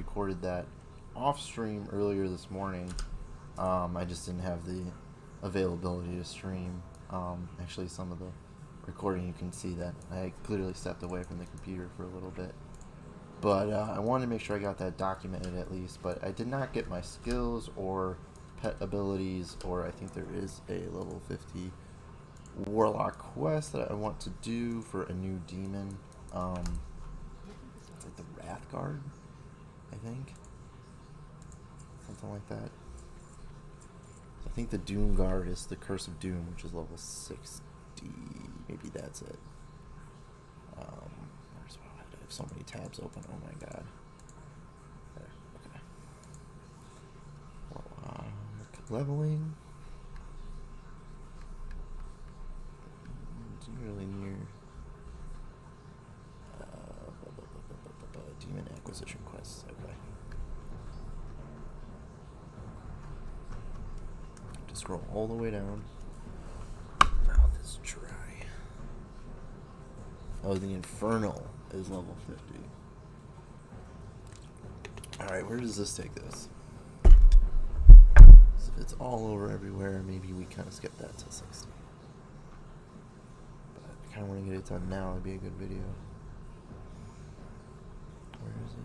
recorded that off stream earlier this morning. I just didn't have the availability to stream. Actually, some of the recording you can see that I clearly stepped away from the computer for a little bit. But I wanted to make sure I got that documented at least. But I did not get my skills or pet abilities, or I think there is a level 50 Warlock quest that I want to do for a new demon. It's like the Wrath Guard, I think. Something like that. I think the Doom Guard is the Curse of Doom, which is level 60. Maybe that's it. I have so many tabs open. Oh my god. There. Okay. Leveling. It's really near. Demon acquisition quests. Okay. Just scroll all the way down. Mouth is dry. Oh, the Infernal is level 50. Alright, where does this take this? So if it's all over everywhere, maybe we kind of skip that to 60. But I kind of want to get it done now. It'd be a good video. Where is it?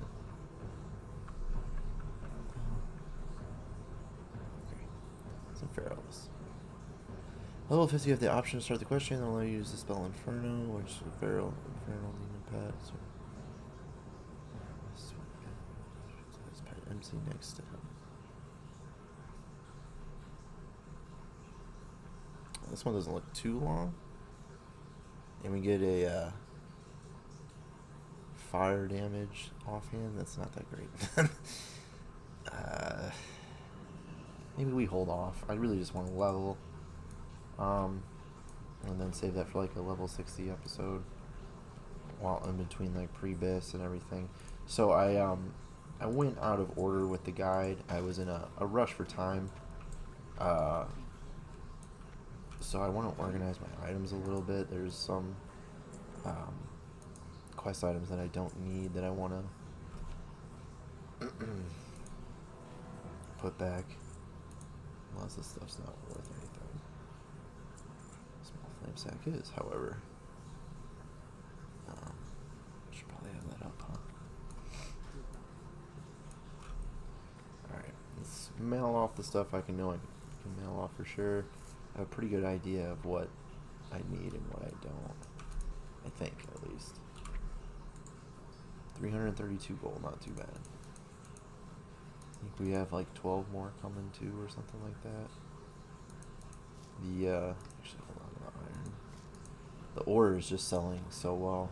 Okay. It's in Pharaohs. Level 50, you have the option to start the question and allow you to use the spell Inferno, which is a Infernal Demon Pet. So his pet MC next to him. This one doesn't look too long. And we get a fire damage offhand. That's not that great. Maybe we hold off. I really just want to level. And then save that for like a level 60 episode while in between like pre-bis and everything. So I went out of order with the guide. I was in a rush for time. So I want to organize my items a little bit. There's some quest items that I don't need that I want to put back. Lots of stuff's not worth anything. Flame sack is, however. Should probably have that up, huh? Alright, let's mail off the stuff I can mail off for sure. I have a pretty good idea of what I need and what I don't. I think, at least. 332 gold, not too bad. I think we have like 12 more coming too, or something like that. Actually, hold on. The ore is just selling so well.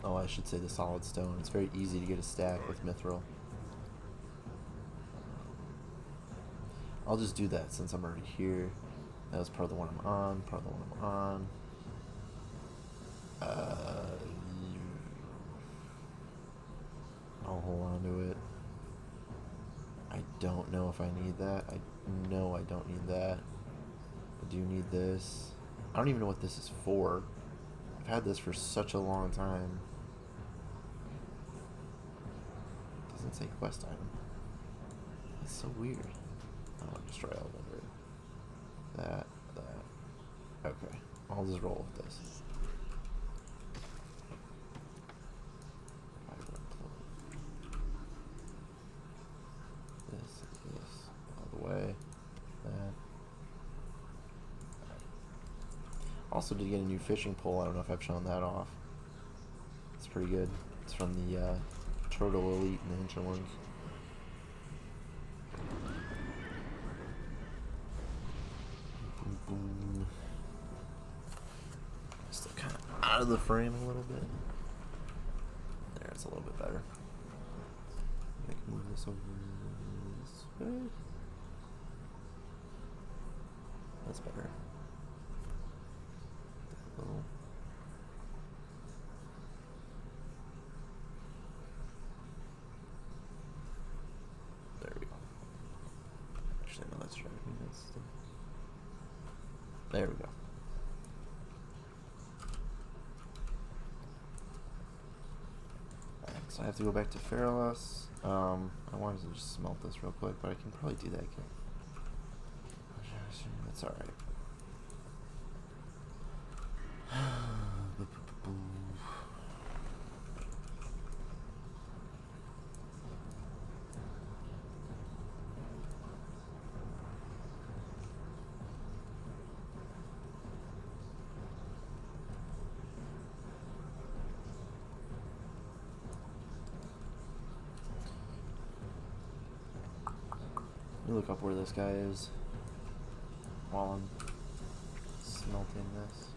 Oh, I should say the solid stone. It's very easy to get a stack with mithril. I'll just do that since I'm already here. That was part of the one I'm on, part of the one I'm on. I'll hold on to it. I don't know if I need that. I know I don't need that. I do need this. I don't even know what this is for. I've had this for such a long time. It doesn't say quest item. That's so weird. Oh, destroy elevator. That. Okay. I'll just roll with this. This all the way. That. Also did get a new fishing pole. I don't know if I've shown that off. It's pretty good. It's from the Turtle Elite Ninja ones. Boom, boom. Still kind of out of the frame a little bit. There, it's a little bit better. I can move this over this way. That's better. Little. There we go. Actually, no, that's right. There we go. So I have to go back to Fairless. I wanted to just smelt this real quick, but I can probably do that again. That's alright. Let me look up where this guy is while I'm smelting this.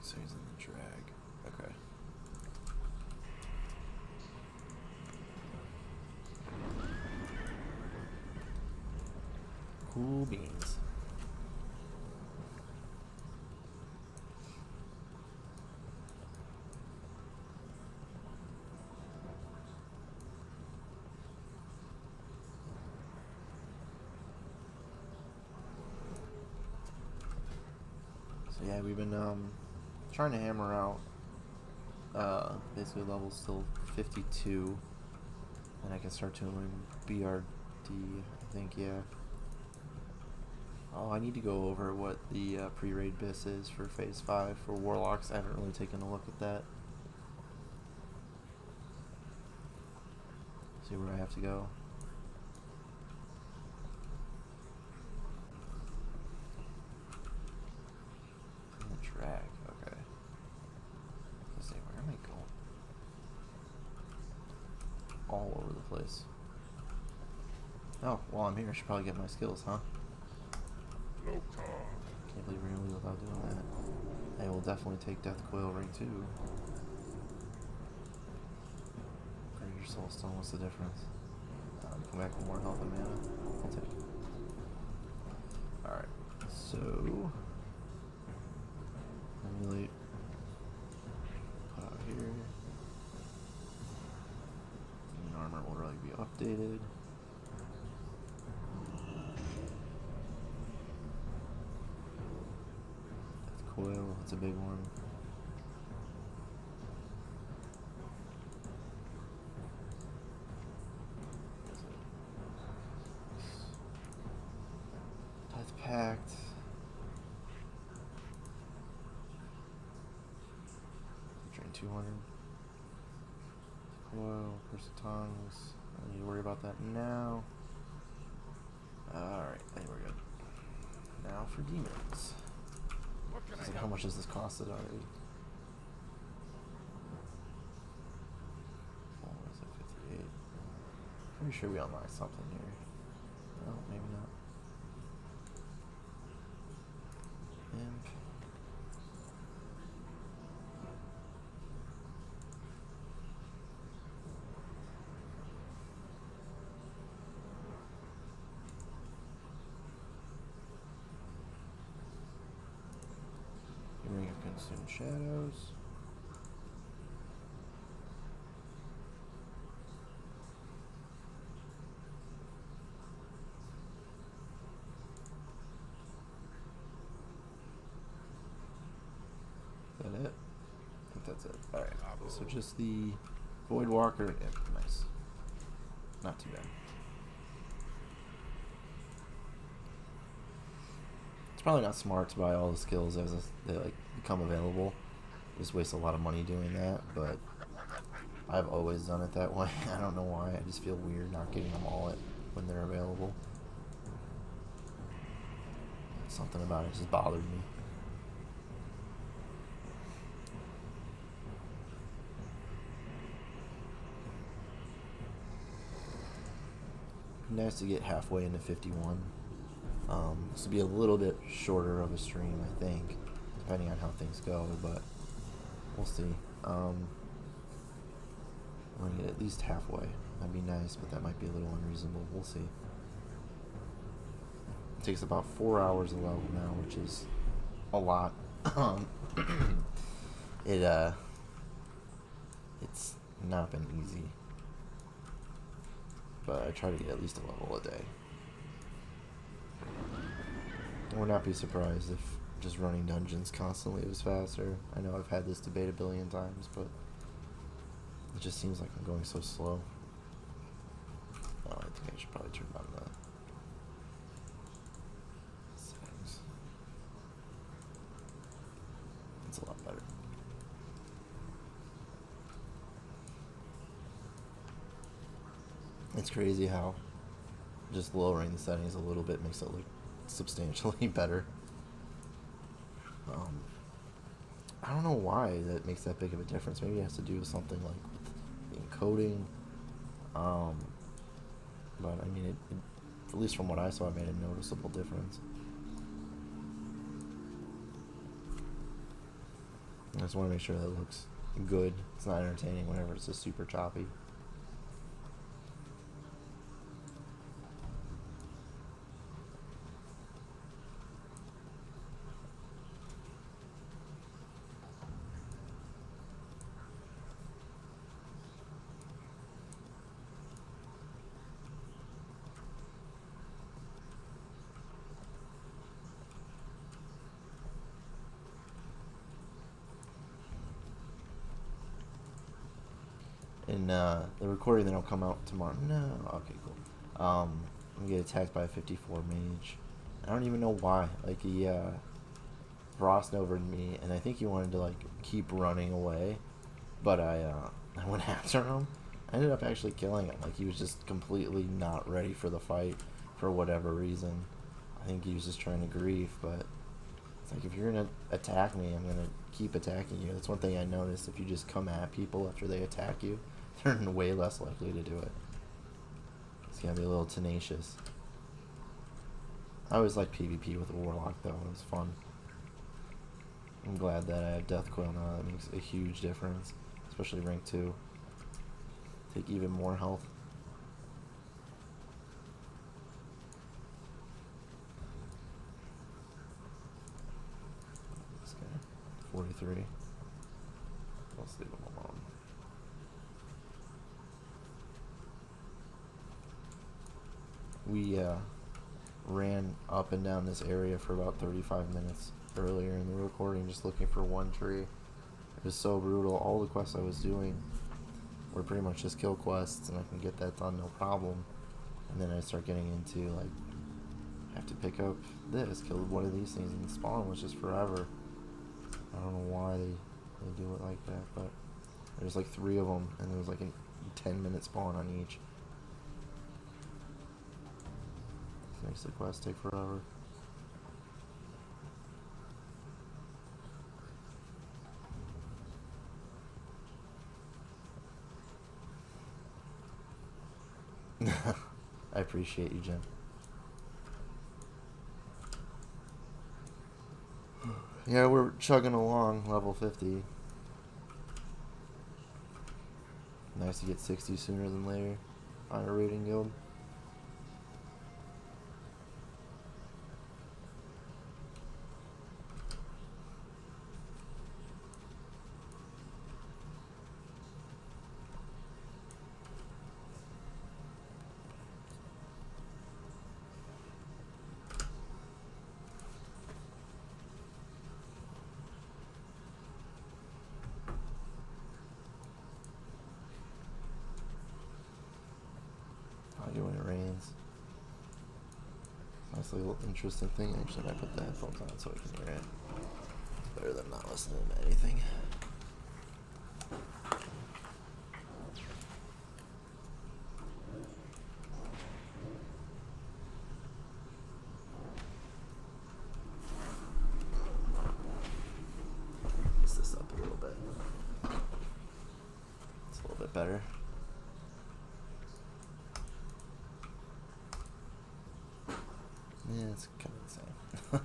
So he's in the drag. Okay. Cool beans. So yeah, we've been trying to hammer out basically levels till 52, and I can start doing BRD, I think, yeah. Oh, I need to go over what the pre-raid bis is for Phase 5 for Warlocks. I haven't really taken a look at that. See where I have to go. In the drag, okay. Let's see, where am I going? All over the place. Oh, while I'm here, I should probably get my skills, huh? Can't believe we're gonna leave without doing that. I will definitely take Death Coil Ring 2. Greater Soul Stone, what's the difference? Come back with more health and mana. I'll take it. Alright, so emulate. Put out here. Demon armor will really be updated. Coil, that's a big one. Death Pact. Drain 200. Coil, Curse of Tongues. I don't need to worry about that now. Alright, I think we're good. Now for demons. Like, how much has this costed already? Oh, what is it? 58. Pretty sure we unlocked something here. No, maybe not. Imp. Ring of Consumed Shadows. Is that it? I think that's it. Alright, so just the Void Walker. Yeah, nice. Not too bad. It's probably not smart to buy all the skills as they like become available. Just waste a lot of money doing that, but I've always done it that way. I don't know why. I just feel weird not getting them all when they're available. Something about it just bothered me. Nice to get halfway into 51. This will be a little bit shorter of a stream, I think. depending on how things go, but we'll see. We're gonna get at least halfway. That'd be nice, but that might be a little unreasonable. We'll see. It takes about 4 hours a level now, which is a lot. It's not been easy, but I try to get at least a level a day. I would not be surprised if just running dungeons constantly was faster. I know I've had this debate a billion times, but it just seems like I'm going so slow. Oh, I think I should probably turn on the settings. It's a lot better. It's crazy how just lowering the settings a little bit makes it look substantially better. I don't know why that makes that big of a difference. Maybe it has to do with something like with the encoding. But I mean, it, at least from what I saw, it made a noticeable difference. I just want to make sure that it looks good. It's not entertaining whenever it's just super choppy. And the recording that'll come out tomorrow. No, okay, cool. I'm gonna get attacked by a 54 mage. I don't even know why. Like he Frost overed me, and I think he wanted to like keep running away, but I went after him. I ended up actually killing him. Like he was just completely not ready for the fight for whatever reason. I think he was just trying to grief, but it's like if you're gonna attack me, I'm gonna keep attacking you. That's one thing I noticed. If you just come at people after they attack you, they're way less likely to do it. It's gotta be a little tenacious. I always like PvP with a Warlock though. It was fun. I'm glad that I have Death Coil now. That makes a huge difference, especially rank 2. Take even more health. This guy, 43. Let's leave him alone. We ran up and down this area for about 35 minutes earlier in the recording, just looking for one tree. It was so brutal. All the quests I was doing were pretty much just kill quests, and I can get that done no problem. And then I start getting into like, I have to pick up this, kill one of these things, and the spawn was just forever. I don't know why they do it like that, but there's like 3 of them, and there was like a 10-minute spawn on each. This makes the quest take forever. I appreciate you, Jim. Yeah, we're chugging along, level 50. Nice to get 60 sooner than later on a raiding guild. When it rains. Nice little interesting thing. Actually, I put the headphones on so I can hear it. It's better than not listening to anything. Raise this up a little bit. It's a little bit better. Yeah, it's kind of the same.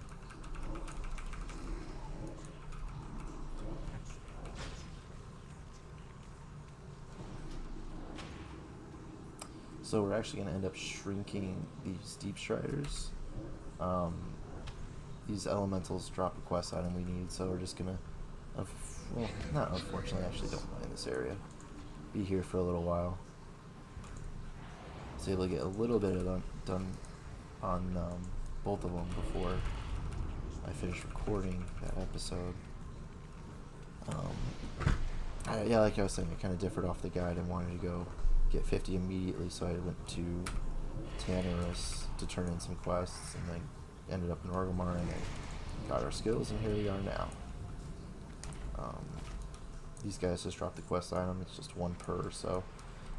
So we're actually going to end up shrinking these Deep Striders. Um, these elementals drop a quest item we need, so we're just going to, well, not unfortunately, I actually don't mind this area. Be here for a little while. So able to get a little bit of done on both of them before I finish recording that episode. Yeah, like I was saying, I kind of differed off the guide and wanted to go get 50 immediately, so I went to Tannerus to turn in some quests, and then ended up in Orgrimmar, and I got our skills, and here we are now. These guys just dropped the quest item. It's just 1 per, so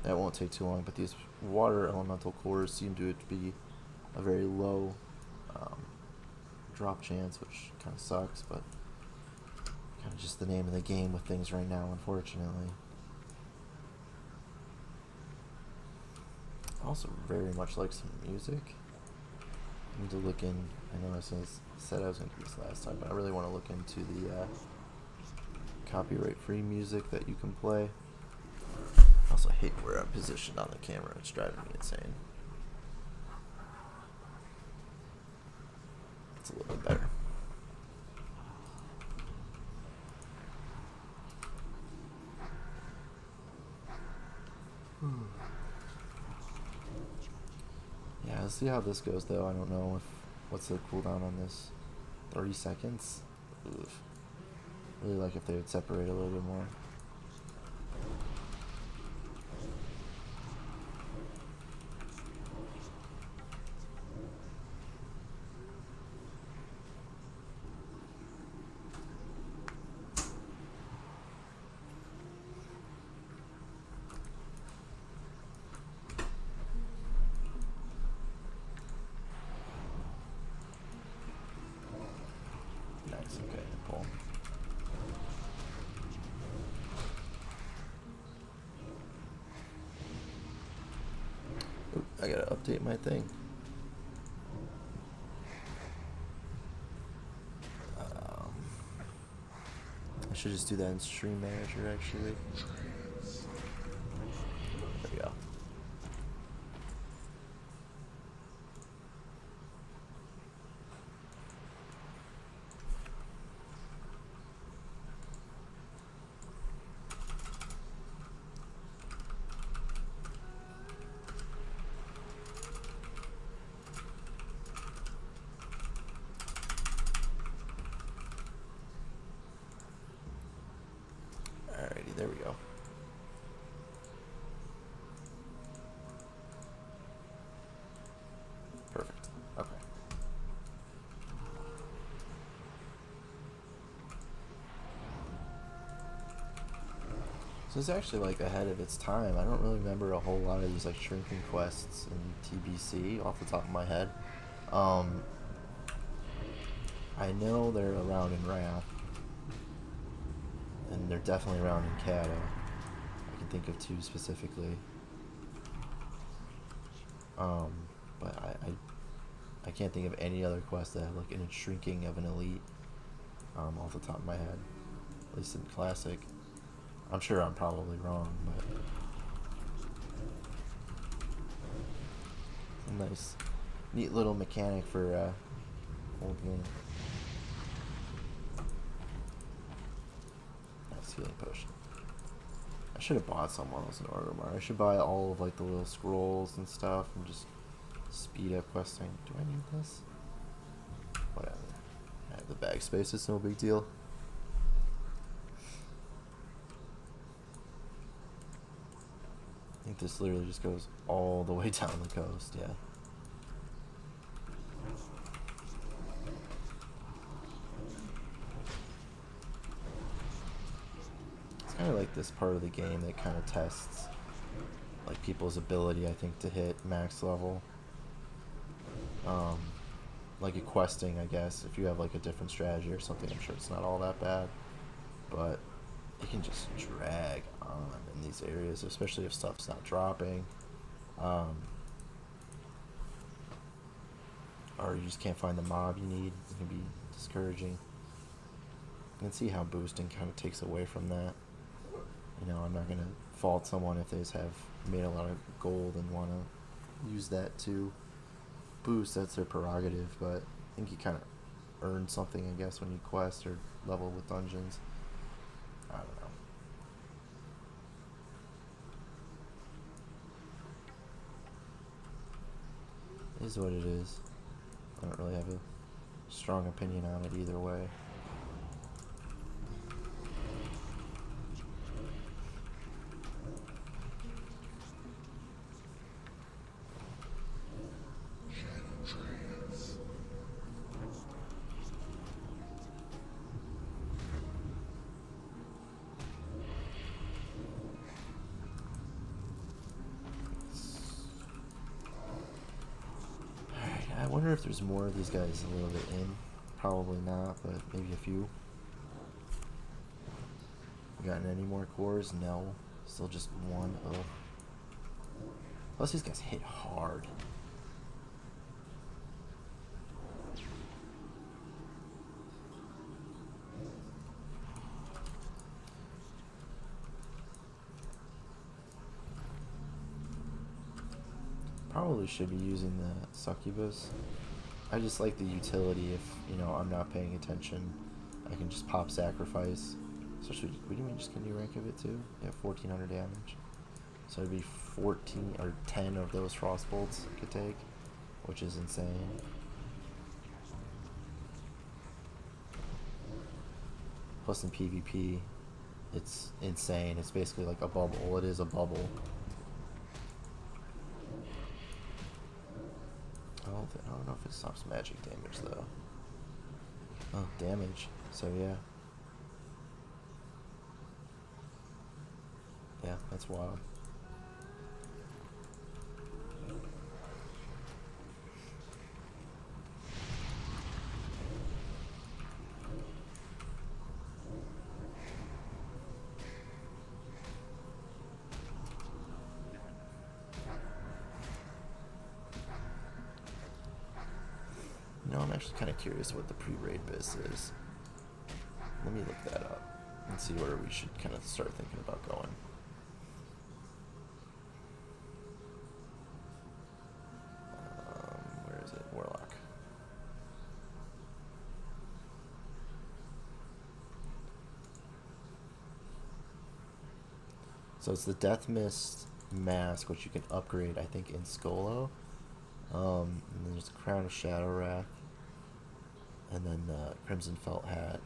that won't take too long, but these water elemental cores seem to be a very low drop chance, which kind of sucks, but kind of just the name of the game with things right now, unfortunately. I also very much like some music. I need to look in, I know I said I was going to do this last time, but I really want to look into the copyright-free music that you can play. I also hate where I'm positioned on the camera. It's driving me insane. It's a little bit better. Yeah, let's see how this goes, though. I don't know what's the cooldown on this. 30 seconds? Oof. Really like if they would separate a little bit more. Nice, okay, pull. Oop, I gotta update my thing. I should just do that in Stream Manager, actually. There we go. Alrighty, there we go. Perfect. Okay. So it's actually like ahead of its time. I don't really remember a whole lot of these like shrinking quests in TBC off the top of my head. I know they're around in Wrath, and they're definitely around in Kata. I can think of 2 specifically. But I can't think of any other quest that have like a shrinking of an elite off the top of my head. At least in Classic. I'm sure I'm probably wrong, but it's a nice, neat little mechanic for old game. Nice healing potion. I should have bought some while I was in Orgrimmar. I should buy all of like the little scrolls and stuff and just speed up questing. Do I need this? Whatever. I have the bag space, it's no big deal. I think this literally just goes all the way down the coast, yeah. It's kind of like this part of the game that kind of tests like people's ability, I think, to hit max level. Like a questing, I guess. If you have like a different strategy or something, I'm sure it's not all that bad. But you can just drag on in these areas, especially if stuff's not dropping. Or you just can't find the mob you need. It can be discouraging. You can see how boosting kind of takes away from that. You know, I'm not going to fault someone if they just have made a lot of gold and want to use that to boost. That's their prerogative, but I think you kind of earn something, I guess, when you quest or level with dungeons. I don't know. It is what it is. I don't really have a strong opinion on it either way. I wonder if there's more of these guys a little bit in. Probably not, but maybe a few. Gotten any more cores? No. Still just one. Oh. Plus these guys hit hard. Probably should be using the succubus. I just like the utility if, I'm not paying attention. I can just pop sacrifice. Especially, what do you mean just can you rank of it too? Yeah, 1400 damage. So it'd be 14 or 10 of those frost bolts I could take, which is insane. Plus in PvP, it's insane. It's basically like a bubble. It is a bubble. I don't know if it stops magic damage though. Oh, damage. So yeah. Yeah, that's wild. I'm actually kind of curious what the pre-raid biz is. Let me look that up and see where we should kind of start thinking about going. Where is it? Warlock. So it's the Death Mist mask, which you can upgrade, I think, in Skolo. And then there's the Crown of Shadow Wrath. And then the Crimson Felt Hat.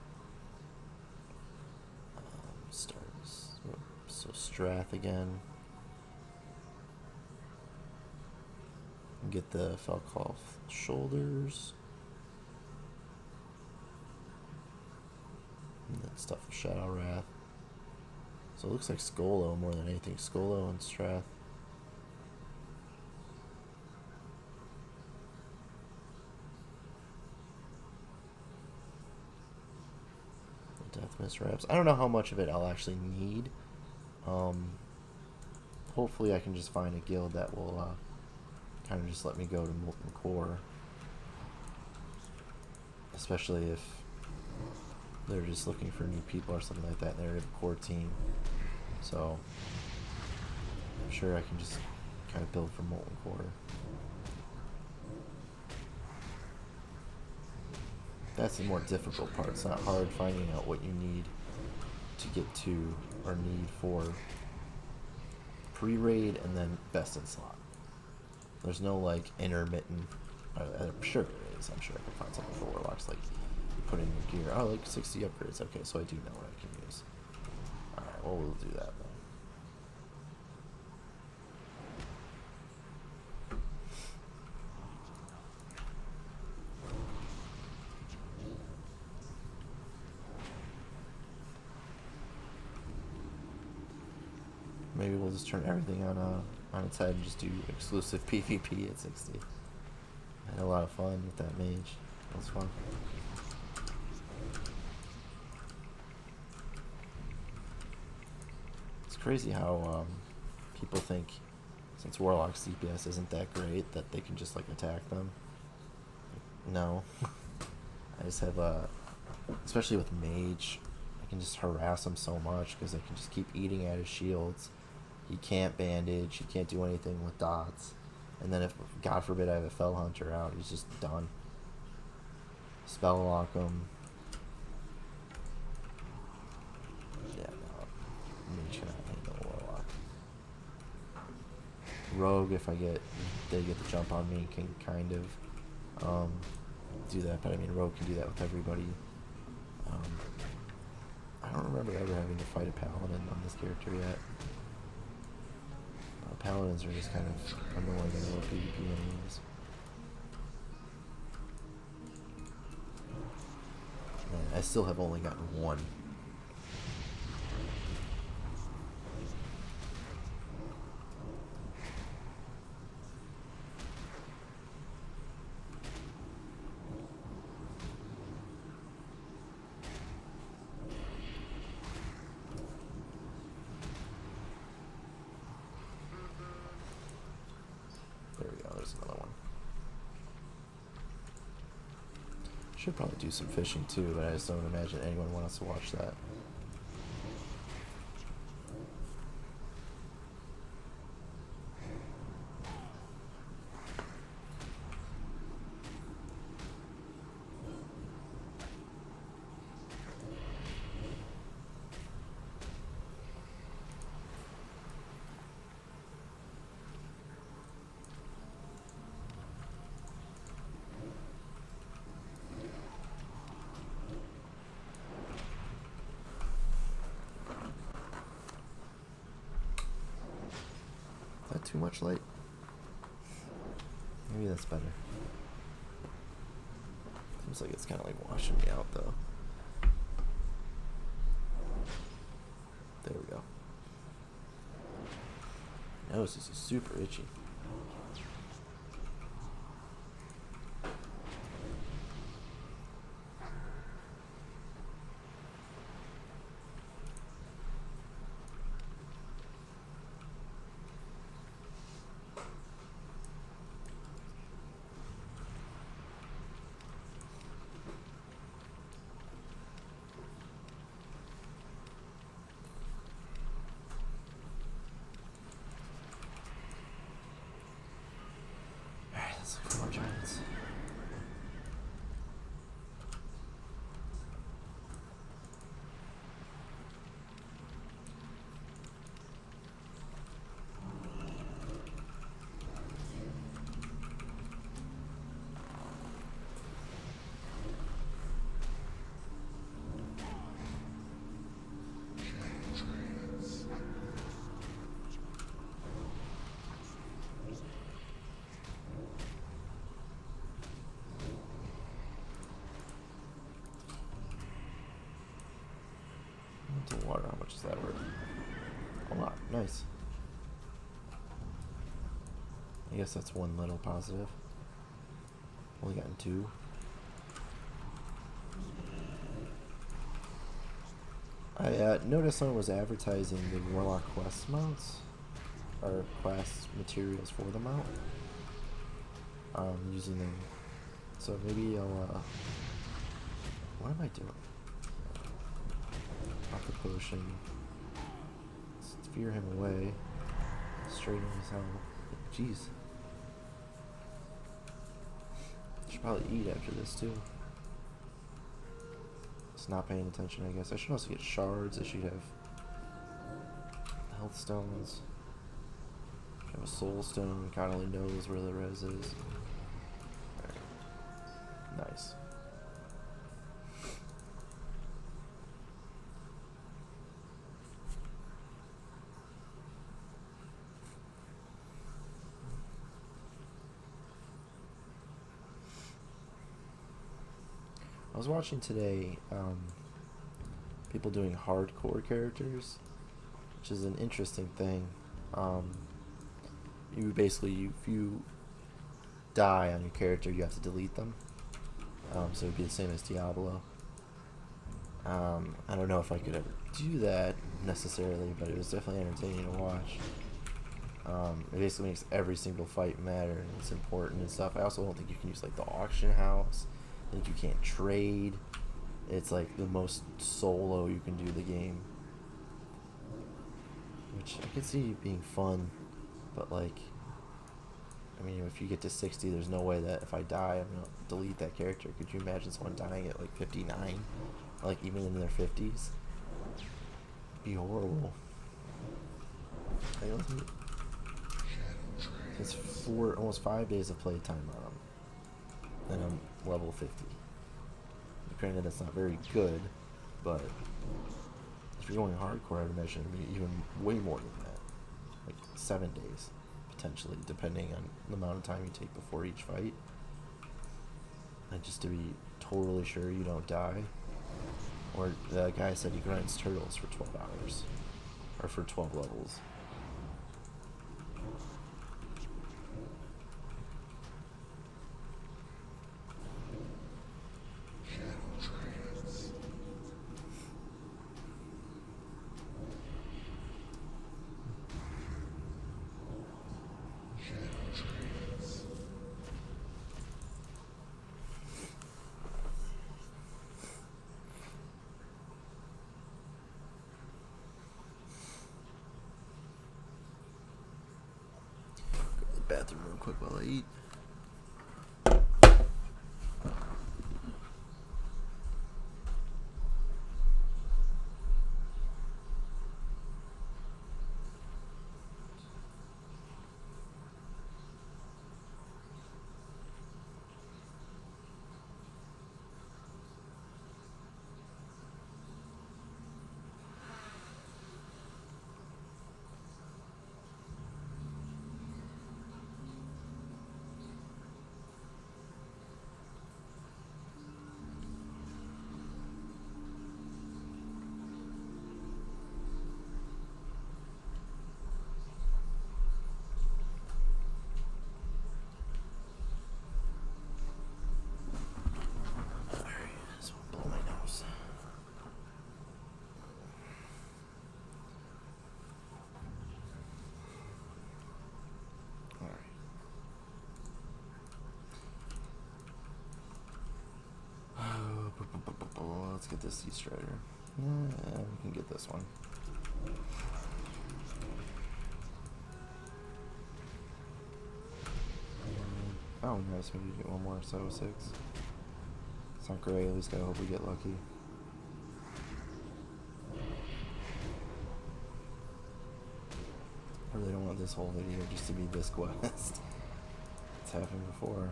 Stars. So Strath again. Get the Falkhoff shoulders. And then stuff of Shadow Wrath. So it looks like Skolo more than anything. Skolo and Strath. Death Mist wraps. I don't know how much of it I'll actually need. Hopefully I can just find a guild that will kind of just let me go to Molten Core. Especially if they're just looking for new people or something like that and they're a core team. So I'm sure I can just kind of build from Molten Core. That's the more difficult part. It's not hard finding out what you need to get to or need for pre-raid and then best in slot. There's no like intermittent. I'm sure there is. I'm sure I can find something for Warlocks, like put in your gear. Oh, like 60 upgrades. Okay, so I do know what I can use. Alright, well, we'll do that then. Maybe we'll just turn everything on its head and just do exclusive PvP at 60. I had a lot of fun with that mage. That was fun. It's crazy how people think since Warlock's DPS isn't that great that they can just like attack them. No. I just have especially with mage, I can just harass him so much because I can just keep eating at his shields. He can't bandage, he can't do anything with dots. And then if, God forbid, I have a Fell Hunter out, he's just done. Spell lock him. Yeah, no. Mage cannot handle Warlock. Rogue, if they get the jump on me, can kind of do that. But I mean, Rogue can do that with everybody. I don't remember ever having to fight a Paladin on this character yet. Paladins are just kind of annoying in low PvP anyways. And I still have only gotten one. There we go, there's another one. Should probably do some fishing too, but I just don't imagine anyone wants to watch that. Too much light? Maybe that's better. Seems like it's kind of like washing me out though. There we go. My nose is super itchy. More giants. Into water, how much is that worth? A lot. Nice. I guess that's one little positive. Only gotten 2. I noticed someone was advertising the Warlock quest mounts, or quest materials for the mount. Using them. So maybe I'll, what am I doing? Pop the potion. Spear him away. Straight in his helmet. Jeez. Should probably eat after this too. Just not paying attention, I guess. I should also get shards. I should have health stones. I have a soul stone. God only knows where the res is. Right. Nice. I was watching today people doing hardcore characters, which is an interesting thing. You basically, if you die on your character, you have to delete them. So it'd be the same as Diablo. I don't know if I could ever do that necessarily, but it was definitely entertaining to watch. It basically makes every single fight matter, and it's important and stuff. I also don't think you can use like the auction house. I think you can't trade. It's like the most solo you can do the game, which I could see being fun, but like I mean, if you get to 60, there's no way that if I die, I'm gonna delete that character. Could you imagine someone dying at like 59, like even in their 50s? It'd be horrible. It's almost 5 days of playtime on them, and I'm level 50. Granted, that's not very good, but if you're going hardcore, I'd imagine it'd be even way more than that, like 7 days, potentially, depending on the amount of time you take before each fight. And just to be totally sure you don't die. Or the guy said he grinds turtles for 12 hours, or for 12 levels. Bathroom real quick while I eat. Let's get this Sea Strider. Yeah, we can get this one. Oh, nice. Maybe get one more. So 6. It's not great. At least I hope we get lucky. I really don't want this whole video just to be this quest. It's happened before.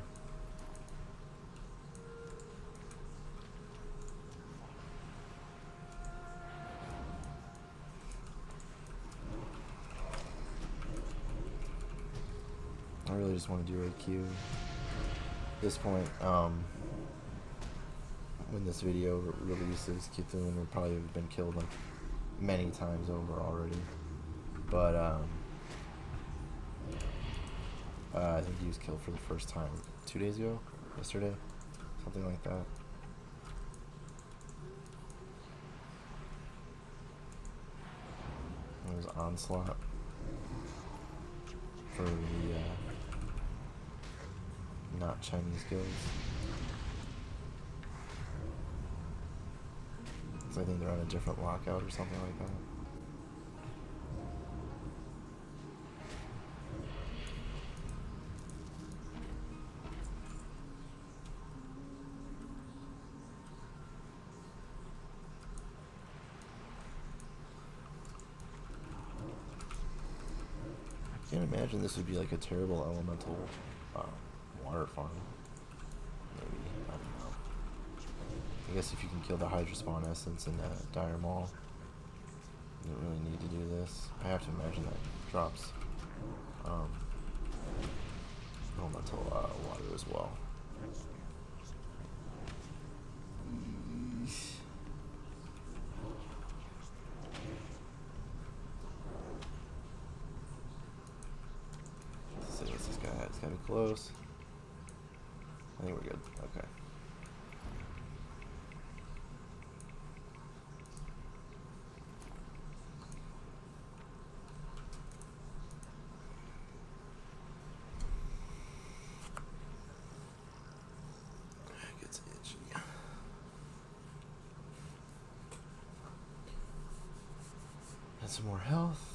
I really just want to do AQ. At this point, when this video releases, Cthulhu will probably have been killed like many times over already. But I think he was killed for the first time 2 days ago, yesterday, something like that. It was Onslaught for the not Chinese guilds. So I think they're on a different lockout or something like that. I can't imagine this would be like a terrible elemental water farm. Maybe, I don't know. I guess if you can kill the Hydra spawn essence in that Dire Maul, you don't really need to do this. I have to imagine that drops elemental water as well. Let's see what's this guy at. It's gotta be close. I think we're good. Okay. Gets itchy. And some more health.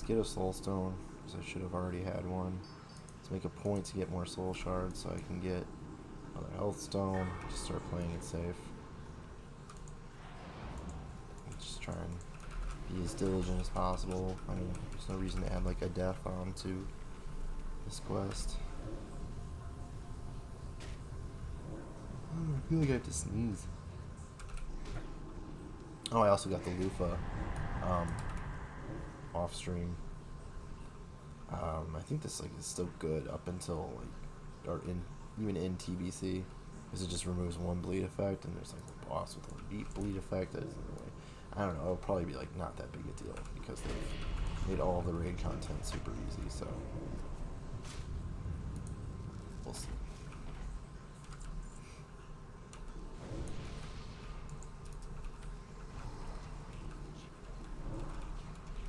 Let's get a soul stone, because I should have already had one. Let's make a point to get more soul shards so I can get another health stone. Just start playing it safe. Just try and be as diligent as possible. I mean, there's no reason to add like a death onto this quest. I feel like I have to sneeze. Oh, I also got the loofah off stream. I think this like is still good up until like, or even in TBC, because it just removes one bleed effect, and there's like a boss with a bleed effect that isn't really, I don't know, it'll probably be like not that big a deal because they've made all the raid content super easy, so we'll see.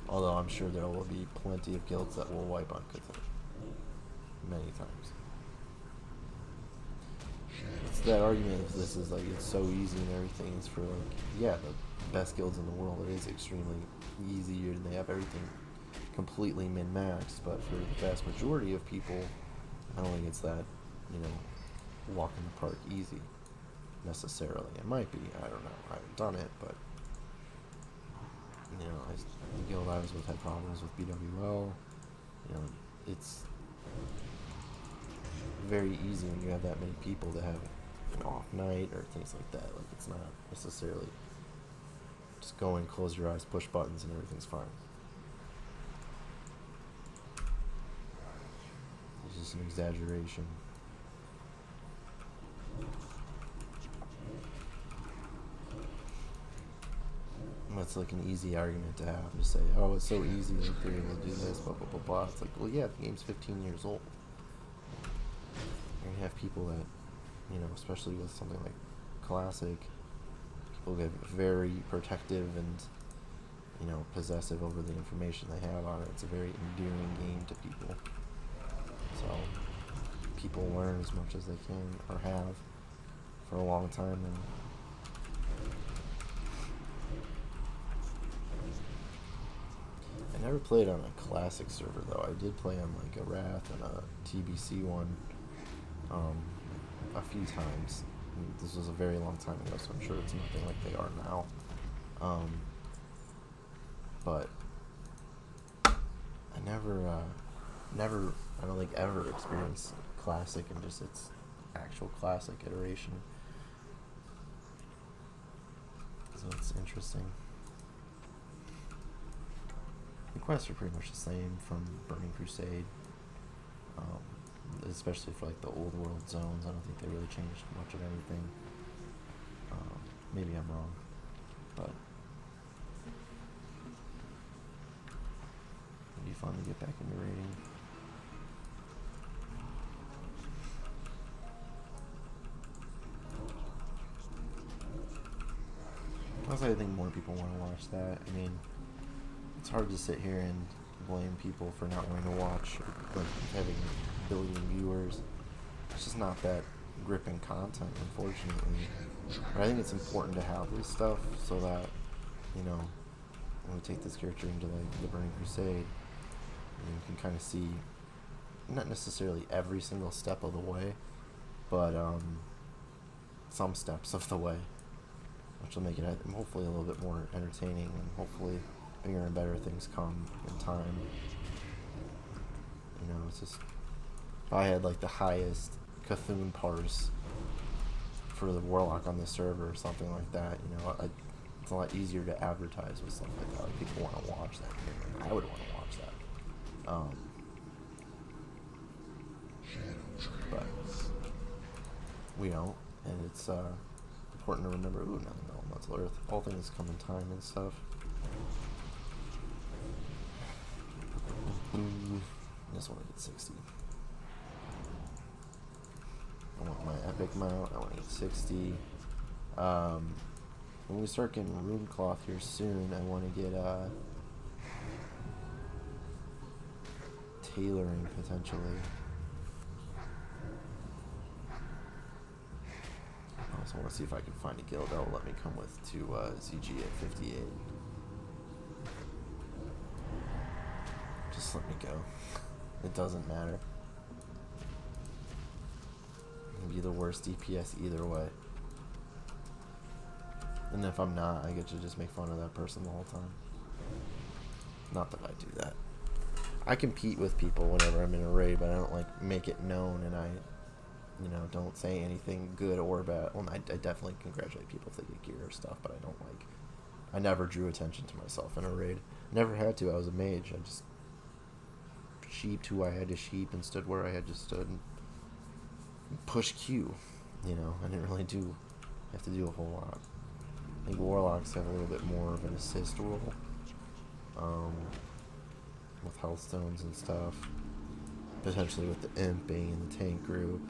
Although I'm sure there will be plenty of guilds that will wipe on Cthulhu many times. It's that argument if this is like, it's so easy and everything is for like, yeah, the best guilds in the world, it is extremely easy and they have everything completely min-maxed, but for the vast majority of people, I don't think it's that, you know, walk in the park easy, necessarily. It might be, I don't know, I haven't done it, but you know, the guild I was with had problems with BWL. You know, it's very easy when you have that many people to have an off night or things like that. Like, it's not necessarily just go in, close your eyes, push buttons, and everything's fine. It's just an exaggeration. That's like an easy argument to have, to say, oh, it's so easy, like they're able to do this, blah, blah, blah, blah. It's like, well, yeah, the game's 15 years old. And you have people that, you know, especially with something like Classic, people get very protective and, you know, possessive over the information they have on it. It's a very endearing game to people. So, people learn as much as they can, or have, for a long time, and I never played on a classic server though. I did play on like a Wrath and a TBC one a few times. This was a very long time ago, so I'm sure it's nothing like they are now. But I never, I don't think ever experienced classic and just its actual classic iteration. So it's interesting. The quests are pretty much the same from Burning Crusade, especially for like the old world zones. I don't think they really changed much of anything. Maybe I'm wrong, but it'd be fun to get back into raiding. Also, I think more people want to watch that. I mean, it's hard to sit here and blame people for not wanting to watch, like having a billion viewers. It's just not that gripping content, unfortunately. But I think it's important to have this stuff so that, you know, when we take this character into like the Burning Crusade, you can kind of see not necessarily every single step of the way, but some steps of the way, which will make it hopefully a little bit more entertaining, and hopefully bigger and better things come in time. You know, it's just, if I had like the highest Cthulhu parse for the Warlock on the server or something like that, you know, it's a lot easier to advertise with something like that. Like, people want to watch that game. I would want to watch that. But we don't, and it's important to remember, ooh, nothing elemental earth. All things come in time and stuff. I just want to get 60. I want my epic mount. I want to get 60. When we start getting rune cloth here soon, I want to get tailoring potentially. I also want to see if I can find a guild that will let me come with to ZG at 58. Just let me go. It doesn't matter. I'll be the worst DPS either way. And if I'm not, I get to just make fun of that person the whole time. Not that I do that. I compete with people whenever I'm in a raid, but I don't like make it known, and I, you know, don't say anything good or bad. Well, I definitely congratulate people if they get gear or stuff, but I don't like. I never drew attention to myself in a raid. Never had to. I was a mage. I just sheeped who I had to sheep and stood where I had to stood and pushed Q. You know, I didn't really have to do a whole lot. I think Warlocks have a little bit more of an assist role. With health stones and stuff, potentially with the imp being in the tank group.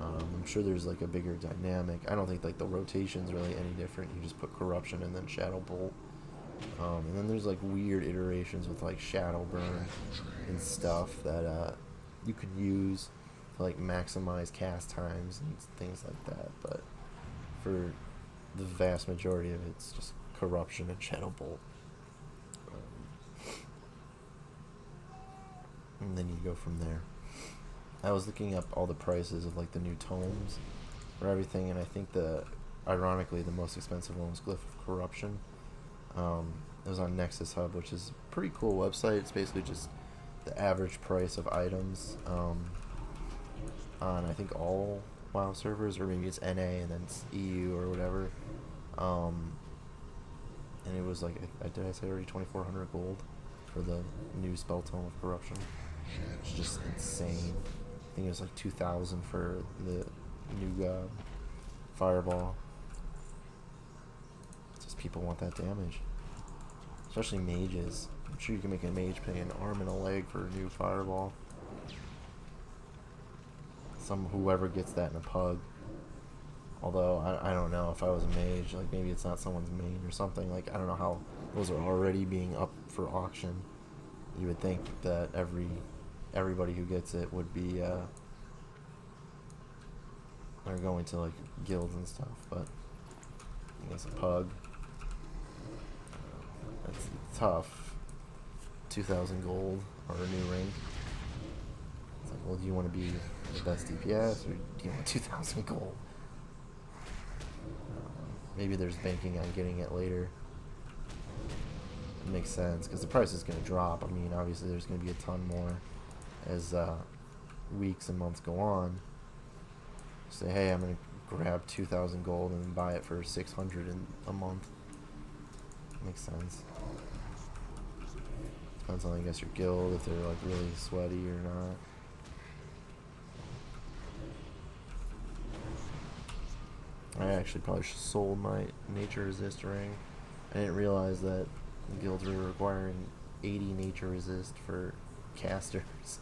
I'm sure there's like a bigger dynamic. I don't think like the rotation's really any different. You just put corruption and then shadow bolt, and then there's like weird iterations with like shadow burn and stuff that you could use to like maximize cast times and things like that. But for the vast majority of it, it's just corruption and shadow bolt. And then you go from there. I was looking up all the prices of like the new tomes for everything, and I think ironically the most expensive one was Glyph of Corruption. It was on Nexus Hub, which is a pretty cool website. It's basically just the average price of items on I think all WoW servers, or maybe it's NA and then it's EU or whatever. And it was like, did I say already 2,400 gold for the new spell tome of Corruption? It's just insane. I think it was like 2,000 for the new Fireball. It's just people want that damage, especially mages. I'm sure you can make a mage pay an arm and a leg for a new Fireball. Whoever gets that in a pug. Although I don't know if I was a mage, like maybe it's not someone's main or something. Like I don't know how those are already being up for auction. You would think that everybody who gets it would be they're going to like guilds and stuff, but I guess a pug. That's tough. 2,000 gold or a new ring. It's like, well, do you want to be the best DPS or do you want 2,000 gold? Maybe there's banking on getting it later. It makes sense because the price is going to drop. I mean, obviously there's going to be a ton more as weeks and months go on. Say, hey, I'm going to grab 2,000 gold and buy it for 600 in a month. Makes sense. Depends on, I guess, your guild, if they're like really sweaty or not. I actually probably sold my nature resist ring. I didn't realize that guilds were requiring 80 nature resist for casters.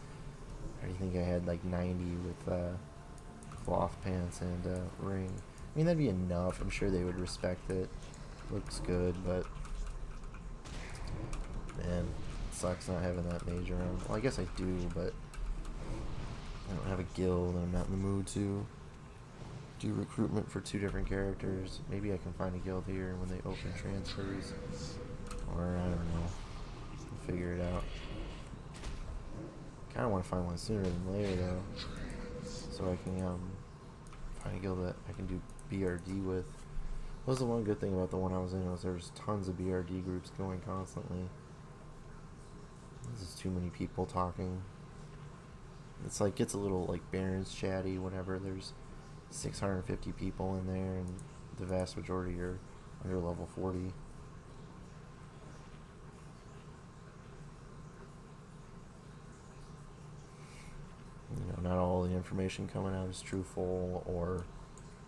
I think I had like 90 with cloth pants and ring. I mean, that'd be enough. I'm sure they would respect it. Looks good, but man, it sucks not having that mage around. Well, I guess I do, but I don't have a guild and I'm not in the mood to do recruitment for 2 different characters. Maybe I can find a guild here when they open transfers, or I don't know. We'll figure it out. Kind of want to find one sooner than later though, so I can find a guild that I can do BRD with. That was the one good thing about the one I was in, was there was tons of BRD groups going constantly. There's just too many people talking. It's like gets a little like Barons chatty whenever there's 650 people in there and the vast majority are under level 40. You know, not all the information coming out is truthful, or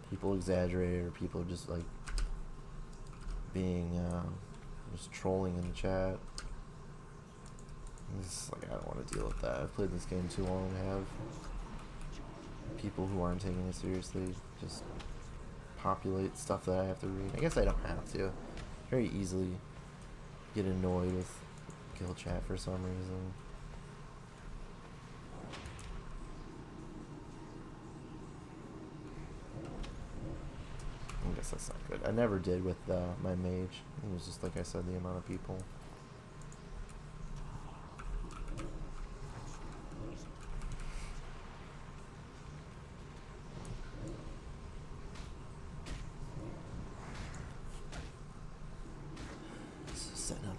people exaggerate, or people just like being just trolling in the chat. It's like, I don't want to deal with that. I've played this game too long to have people who aren't taking it seriously just populate stuff that I have to read. I guess I don't have to. Very easily get annoyed with guild chat for some reason. I guess that's not good. I never did with my mage. It was just, like I said, the amount of people.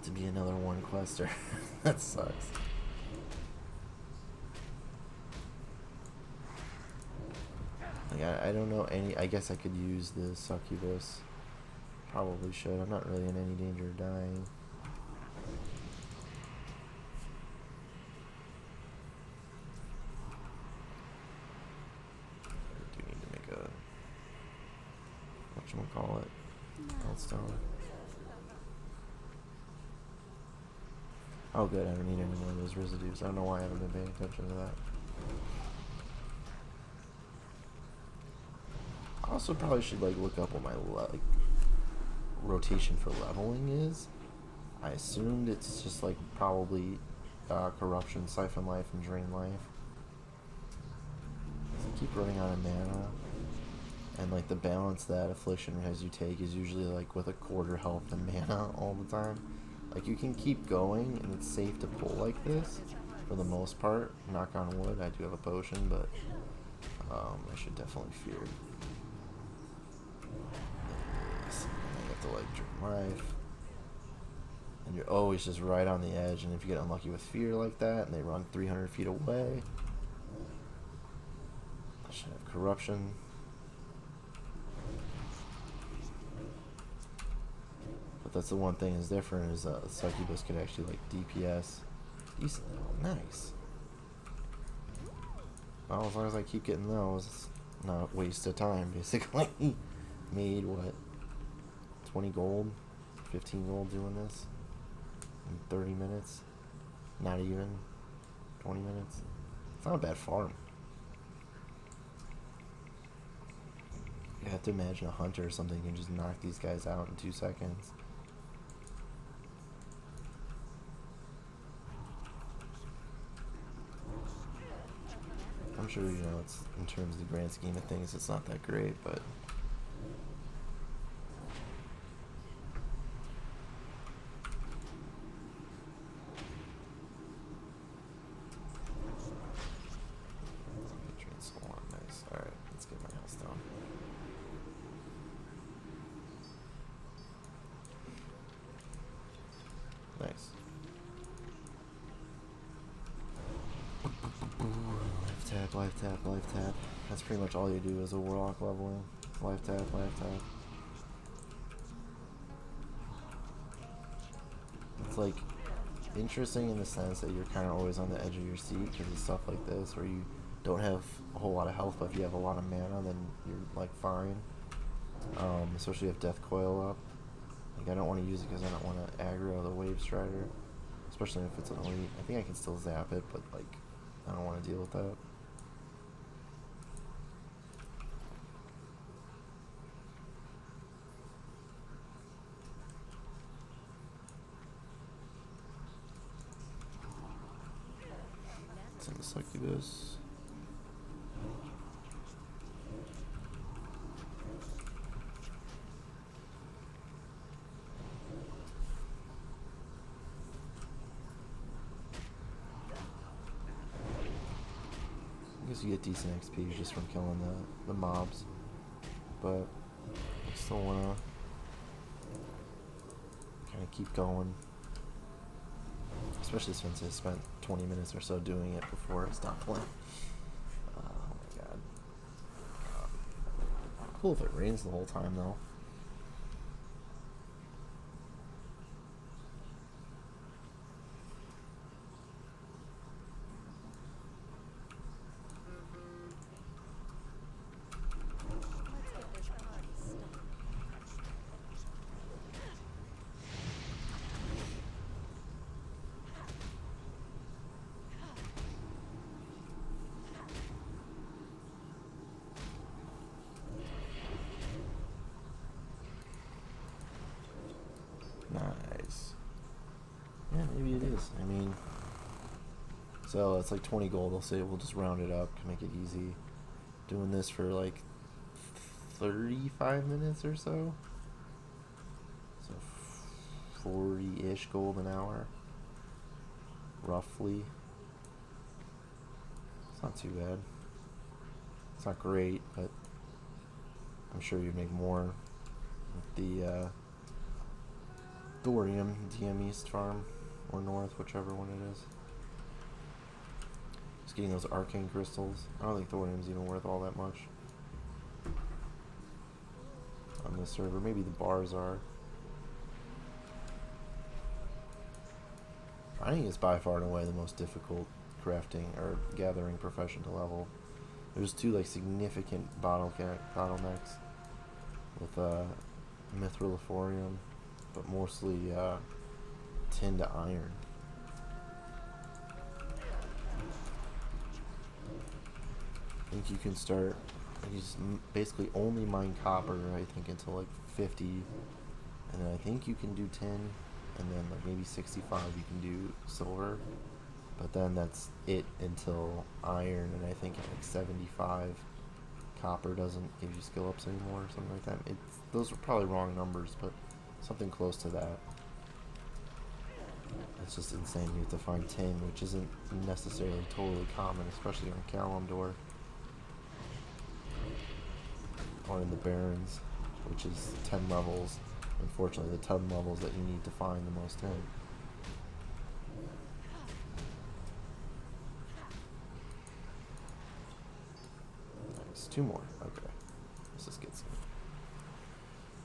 to be another one quester. That sucks. Like, I don't know any. I guess I could use the succubus. Probably should. I'm not really in any danger of dying. I do need to make a, whatchamacallit, Healthstone. Oh good, I don't need any more of those residues. I don't know why I haven't been paying attention to that. I also probably should like look up what my like rotation for leveling is. I assumed it's just like probably corruption, siphon life, and drain life. I keep running out of mana, and like the balance that affliction as you take is usually like with a quarter health and mana all the time. Like you can keep going and it's safe to pull like this for the most part. Knock on wood, I do have a potion, but I should definitely fear. Yes, you have to like drain life. And you're always just right on the edge, and if you get unlucky with fear like that and they run 300 feet away, I should have corruption. But that's the one thing is different is succubus could actually like DPS decently. Oh, nice. Well, as long as I keep getting those, it's not a waste of time basically. Made what, 20 gold, 15 gold doing this in 30 minutes, not even 20 minutes. It's not a bad farm. You have to imagine a hunter or something can just knock these guys out in 2 seconds. I'm sure, you know, it's in terms of the grand scheme of things, it's not that great, but nice. Alright, let's get my house down. Nice. Life tap, life tap, life tap. That's pretty much all you do as a warlock leveling. Life tap, life tap. It's like interesting in the sense that you're kind of always on the edge of your seat because of stuff like this where you don't have a whole lot of health, but if you have a lot of mana, then you're like fine. Especially if Death Coil up. Like I don't want to use it because I don't want to aggro the Wave Strider, especially if it's an elite. I think I can still zap it, but like I don't want to deal with that. Send the succubus. I guess you get decent XP just from killing the mobs, but I still wanna kind of keep going, especially since I spent 20 minutes or so doing it before I stopped playing. Oh my god. Cool if it rains the whole time though. Nice. Yeah, maybe it is. I mean, so it's like 20 gold. I'll say we'll just round it up to make it easy. Doing this for like 35 minutes or so. So 40-ish gold an hour. Roughly. It's not too bad. It's not great, but I'm sure you'd make more with the thorium, DM East farm, or North, whichever one it is. Just getting those arcane crystals. I don't think thorium's even worth all that much on this server. Maybe the bars are. I think it's by far and away the most difficult crafting or gathering profession to level. There's two like significant bottlenecks with mithriliphorium, but mostly tin to iron. I think you can start. You just basically only mine copper, I think, until like 50, and then I think you can do tin, and then like maybe 65 you can do silver, but then that's it until iron, and I think at like 75 copper doesn't give you skill ups anymore or something like that. Those are probably wrong numbers, but something close to that. It's just insane. You have to find tin, which isn't necessarily totally common, especially on Kalimdor or in the Barrens, which is 10 levels. Unfortunately, the 10 levels that you need to find the most tin. Nice, 2 more. Okay, let's just get some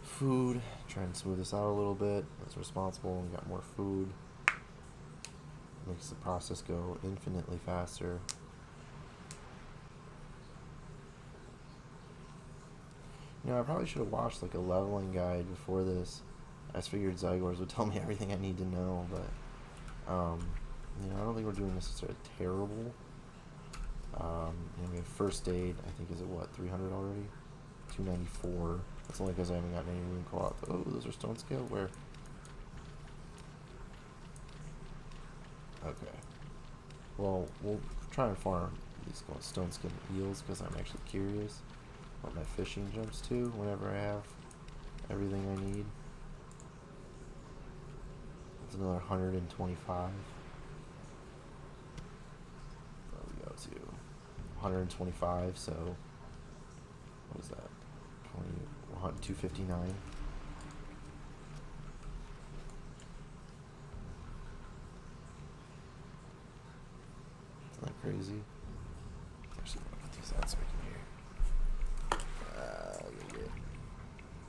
food. Try and smooth this out a little bit. That's responsible and got more food. Makes the process go infinitely faster. You know, I probably should have watched like a leveling guide before this. I just figured Zygors would tell me everything I need to know, but you know, I don't think we're doing necessarily terrible. You know, we have first aid. I think is it what 300 already? 294. That's only because I haven't gotten any rune cloth. Oh, those are stone scale. Where? Okay. Well, we'll try and farm these stone skin eels because I'm actually curious what my fishing jumps to whenever I have everything I need. That's another 125. There we go to 125. So what is that? 259. Isn't that crazy? Actually, I'm gonna use that so we can hear.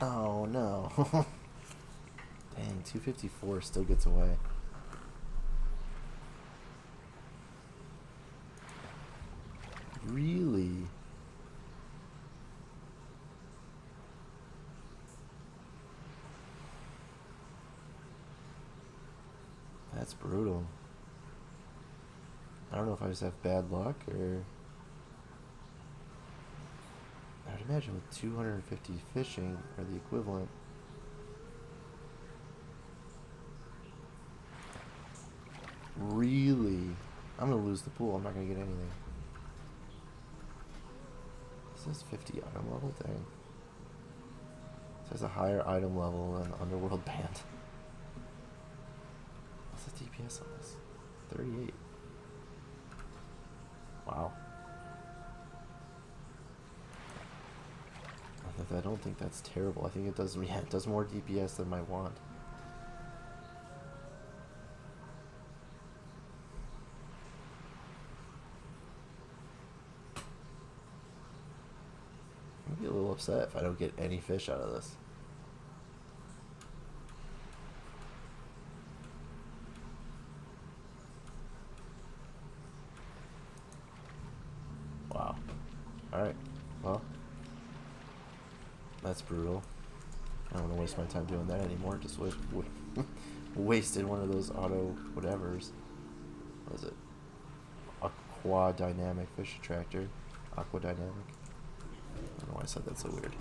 Oh no. Dang, 254 still gets away. Really? That's brutal. I don't know if I just have bad luck or... I would imagine with 250 fishing or the equivalent. Really? I'm gonna lose the pool. I'm not gonna get anything. This is 50 item level? Dang. This has a higher item level than Underworld Band. What's the DPS on this? 38. Wow. I don't think that's terrible. I think it does. Yeah, it does more DPS than my wand. I'd be a little upset if I don't get any fish out of this. Wow. Alright. Well, that's brutal. I don't want to waste my time doing that anymore. Just wasted one of those auto whatevers. What is it? Aqua dynamic fish attractor. Aqua dynamic. I don't know why I said that so weird.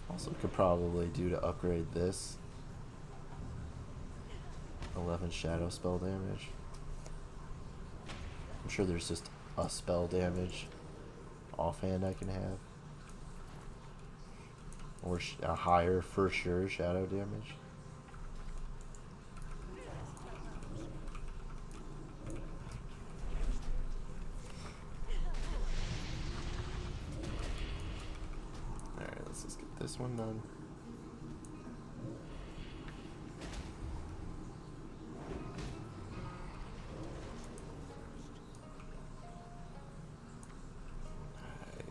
Also could probably do to upgrade this. 11 shadow spell damage. I'm sure there's just a spell damage offhand I can have. Or a higher for sure shadow damage. this one done.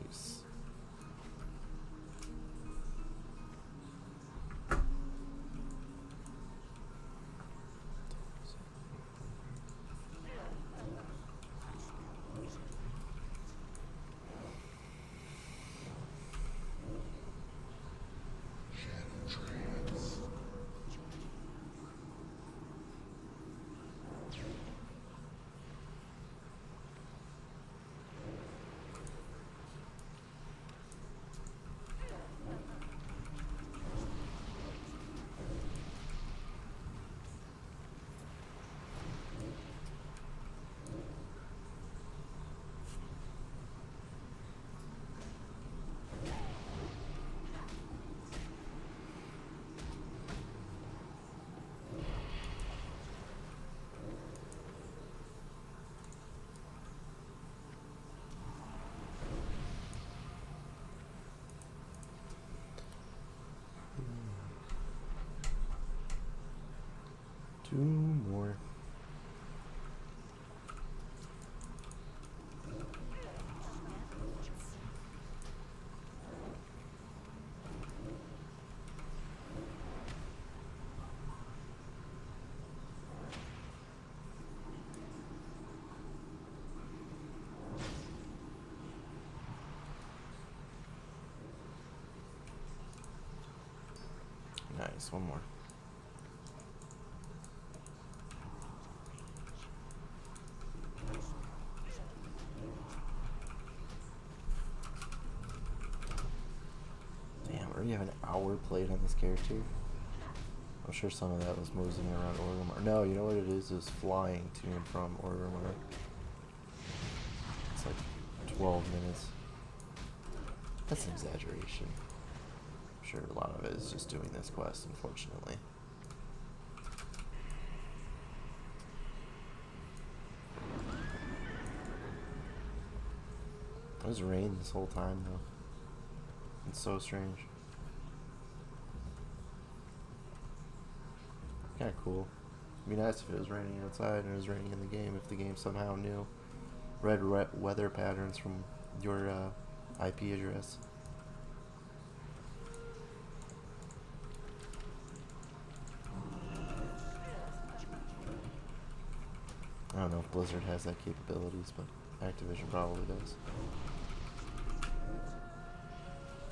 Nice. Two more. Nice, one more. Damn, already have an hour played on this character. I'm sure some of that was moseying around Orgrimmar. No, you know what it is flying to and from Orgrimmar. It's like 12 minutes. That's an exaggeration. I'm sure a lot of it is just doing this quest, unfortunately. It was rain this whole time, though. It's so strange. Kinda cool. It'd be nice if it was raining outside and it was raining in the game, if the game somehow knew red weather patterns from your IP address. I don't know if Blizzard has that capabilities, but Activision probably does.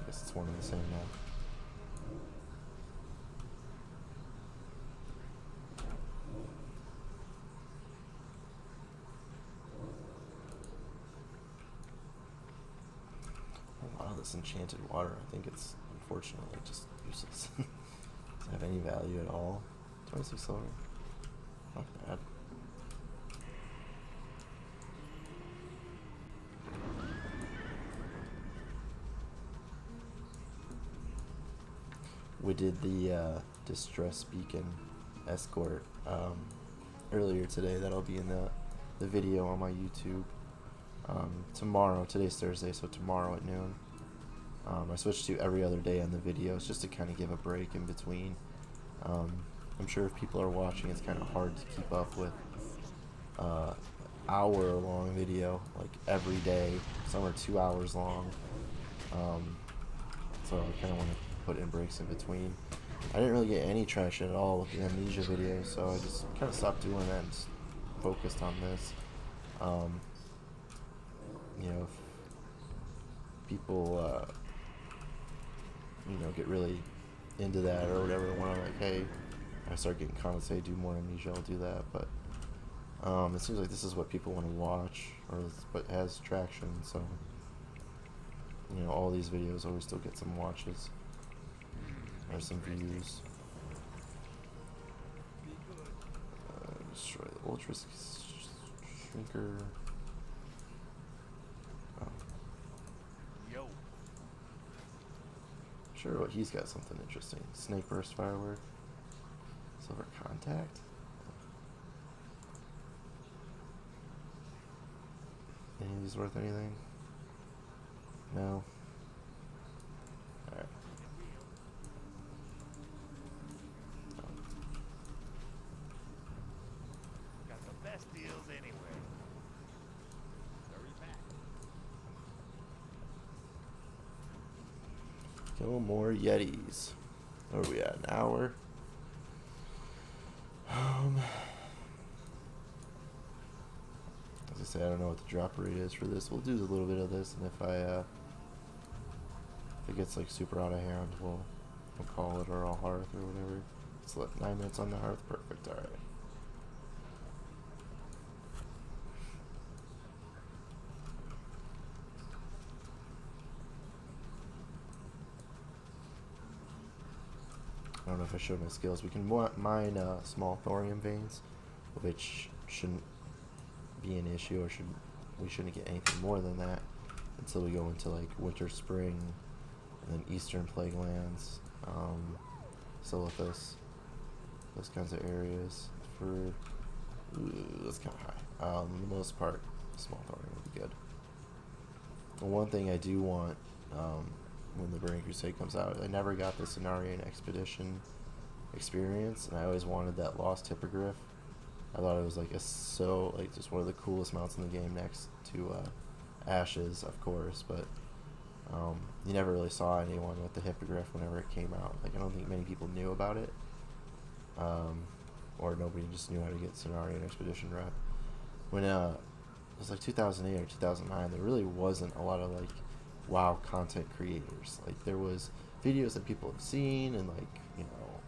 I guess it's one and the same now. A lot of this enchanted water, I think it's unfortunately just useless. Doesn't have any value at all. 26 silver. Not bad. We did the distress beacon escort earlier today. That'll be in the video on my YouTube tomorrow. Today's Thursday, so tomorrow at noon. I switched to every other day on the videos just to kind of give a break in between. I'm sure if people are watching, it's kind of hard to keep up with hour-long video like every day. Some are 2 hours long. So I kind of want to put in breaks in between. I didn't really get any traction at all with the Amnesia video, so I just kind of stopped doing that and just focused on this. You know, if people, you know, get really into that or whatever, when I'm like, hey, I start getting condensate, do more Amnesia, I'll do that. But it seems like this is what people want to watch, or what has traction, so, you know, all these videos always still get some watches. There's some views. Destroy the Ultra Shrinker. Oh. Yo. Sure, he's got something interesting. Snake Burst Firework. Silver Contact. Any of these worth anything? No. Alright. Kill more Yetis. Where are we at? An hour? As I say, I don't know what the drop rate is for this. We'll do a little bit of this, and if it gets like super out of hand, we'll call it, or I'll hearth or whatever. Let's let 9 minutes on the hearth. Perfect. All right. I don't know if I showed my skills. We can mine small thorium veins, which shouldn't be an issue, or we shouldn't get anything more than that until we go into like winter, spring, and then eastern plague lands, Silithus, those kinds of areas. That's kind of high. For the most part, small thorium would be good. And one thing I do want, when the Burning Crusade comes out, I never got the Cenarian Expedition experience, and I always wanted that Lost Hippogriff. I thought it was like just one of the coolest mounts in the game, next to Ashes, of course, but you never really saw anyone with the Hippogriff whenever it came out. Like, I don't think many people knew about it, or nobody just knew how to get Cenarian Expedition rep. When it was like 2008 or 2009, there really wasn't a lot of like WoW content creators. Like, there was videos that people have seen, and like, you know,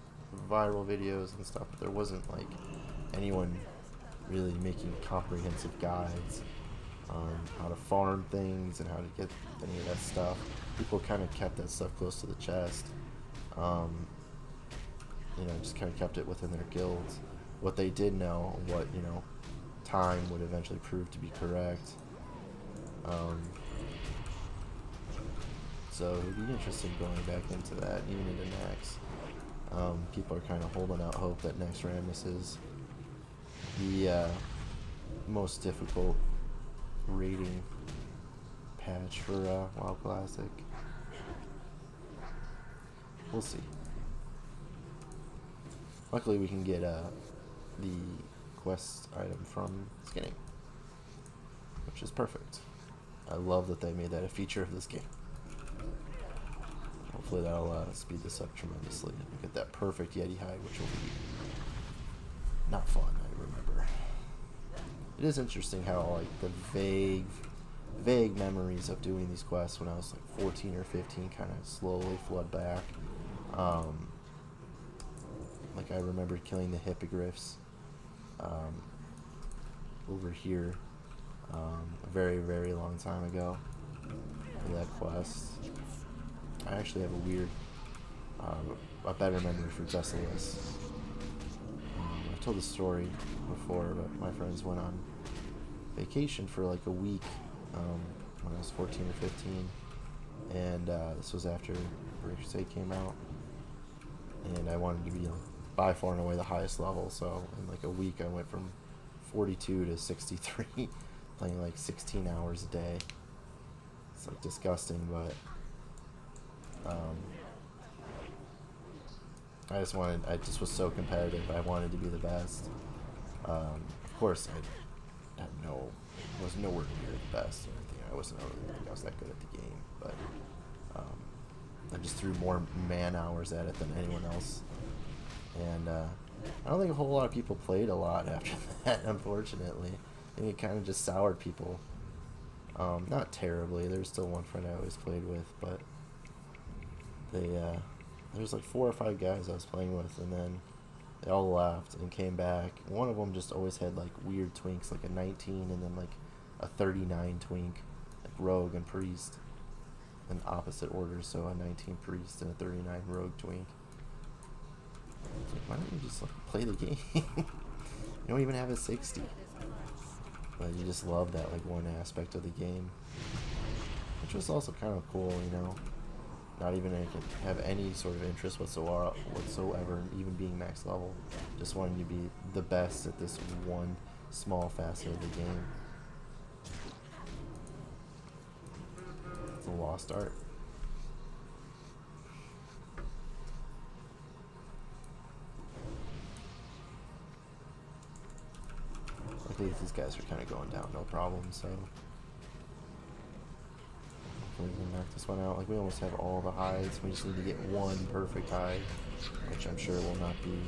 viral videos and stuff, but there wasn't like anyone really making comprehensive guides on how to farm things and how to get any of that stuff. People kind of kept that stuff close to the chest. You know, just kind of kept it within their guilds. What they did know, what, you know, time would eventually prove to be correct. So it would be interesting going back into that, even into next. People are kind of holding out hope that next Rammus is the most difficult rating patch for WoW Classic. We'll see. Luckily, we can get the quest item from skinning, which is perfect. I love that they made that a feature of this game. Hopefully that'll speed this up tremendously. Get that perfect Yeti hide, which will be not fun, I remember. It is interesting how like the vague memories of doing these quests when I was like 14 or 15 kind of slowly flood back. Like, I remember killing the hippogriffs over here a very, very long time ago for that quest. I actually have a better memory for Desolace. I've told this story before, but my friends went on vacation for like a week when I was 14 or 15, and this was after Burning Crusade came out, and I wanted to be like, by far and away the highest level, so in like a week I went from 42 to 63, playing like 16 hours a day. It's like disgusting, but I just was so competitive. I wanted to be the best. Of course, I was nowhere near the best or anything. I wasn't really think I was that good at the game, but I just threw more man hours at it than anyone else. And I don't think a whole lot of people played a lot after that, unfortunately. I think it kind of just soured people. Not terribly. There was still one friend I always played with, but there was like 4 or 5 guys I was playing with, and then they all left and came back. One of them just always had like weird twinks, like a 19 and then like a 39 twink, like rogue and priest, in opposite orders, so a 19 priest and a 39 rogue twink. It's like, why don't you just like play the game? You don't even have a 60. But you just love that like one aspect of the game, which was also kind of cool, you know. Not even have any sort of interest whatsoever in even being max level. Just wanting to be the best at this one small facet of the game. It's a lost art. Luckily these guys are kind of going down no problem, so hopefully we can knock this one out. Like, we almost have all the hides. We just need to get one perfect hide, which I'm sure will not be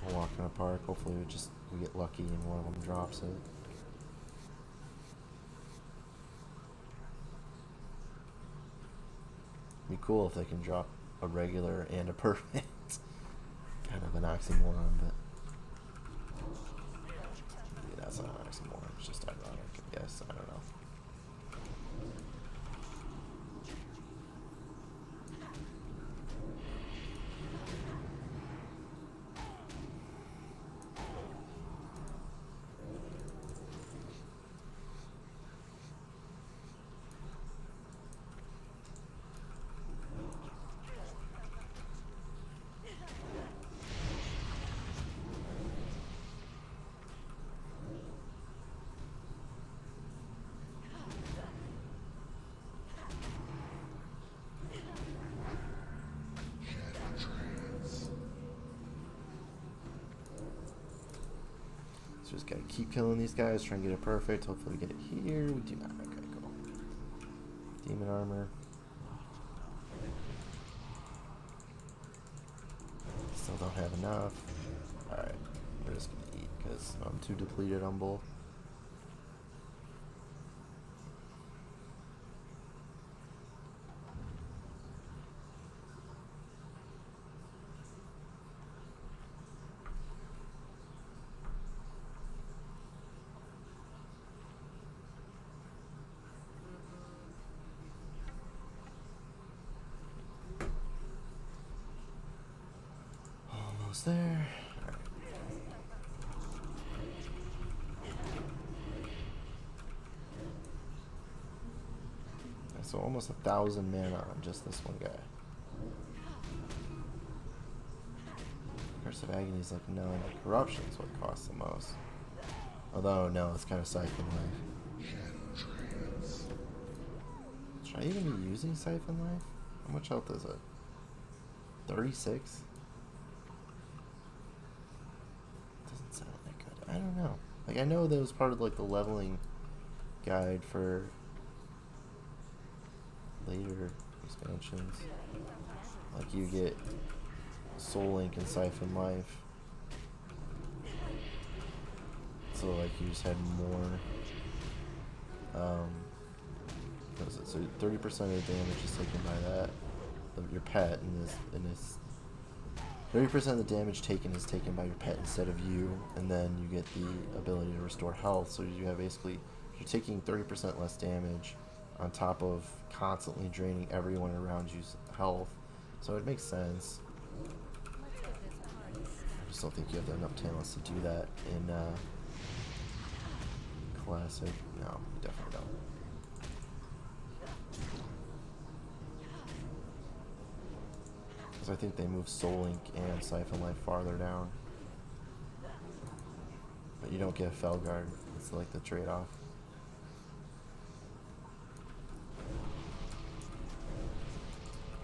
a walk in the park. Hopefully we get lucky and one of them drops it. Be cool if they can drop a regular and a perfect. Kind of an oxymoron, but maybe that's not an oxymoron. It's just ironic, I guess. I don't know. So just gotta keep killing these guys, try and get it perfect. Hopefully we get it here. We do not. Okay, cool. Demon armor. Still don't have enough. Alright, we're just gonna eat because I'm too depleted on both. Almost there. All right. So almost 1,000 mana on just this one guy. Curse of Agony is like, no, the corruption is what costs the most. Although, no, it's kind of Siphon Life. Should I even be using Siphon Life? How much health is it? 36? Doesn't sound that good. I don't know. Like, I know that was part of like the leveling guide for later expansions. Like, you get Soul Link and Siphon Life. So like you just had more what is it? So 30% of the damage is taken by that of your pet in this 30% of the damage taken is taken by your pet instead of you, and then you get the ability to restore health. So you have basically, you're taking 30% less damage on top of constantly draining everyone around you's health. So it makes sense. I just don't think you have enough talents to do that in Classic. No, you definitely don't. Because I think they move Soul Link and Siphon Life farther down. But you don't get a Felguard. It's like the trade-off.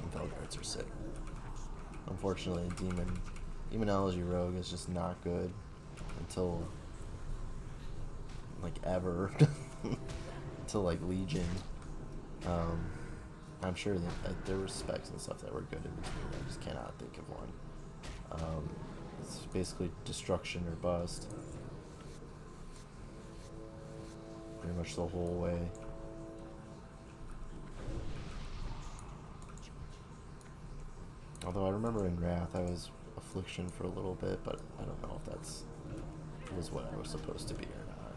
And Felguards are sick. Unfortunately, Demonology Rogue is just not good until like ever. Until like Legion. I'm sure that there were specs and stuff that were good in between. I just cannot think of one. It's basically destruction or bust. Pretty much the whole way. Although I remember in Wrath I was Affliction for a little bit, but I don't know if was what I was supposed to be or not.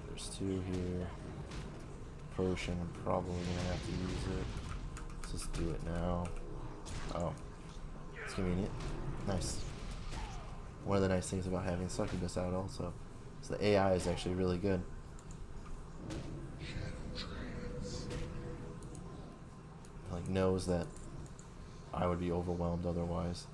There's 2 here. Potion, I'm probably gonna have to use it. Let's just do it now. Oh, it's convenient. Nice. One of the nice things about having Succubus out also is the AI is actually really good. Like, knows that I would be overwhelmed otherwise.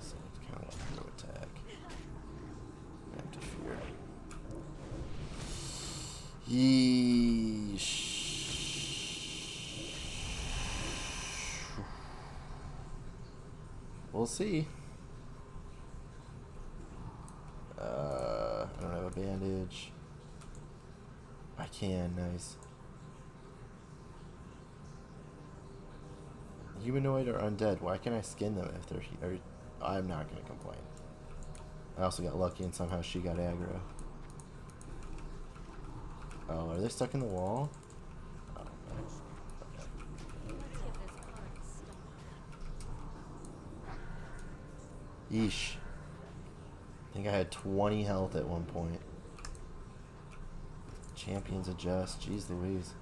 So it's kind of like no attack. Active fear. Yeesh. We'll see. a bandage. I can, nice. Humanoid or undead? Why can't I skin them if they're... I'm not going to complain. I also got lucky and somehow she got aggro. Oh, are they stuck in the wall? Oh, no. Yeesh. I think I had 20 health at one point. Champions adjust. Jeez Louise.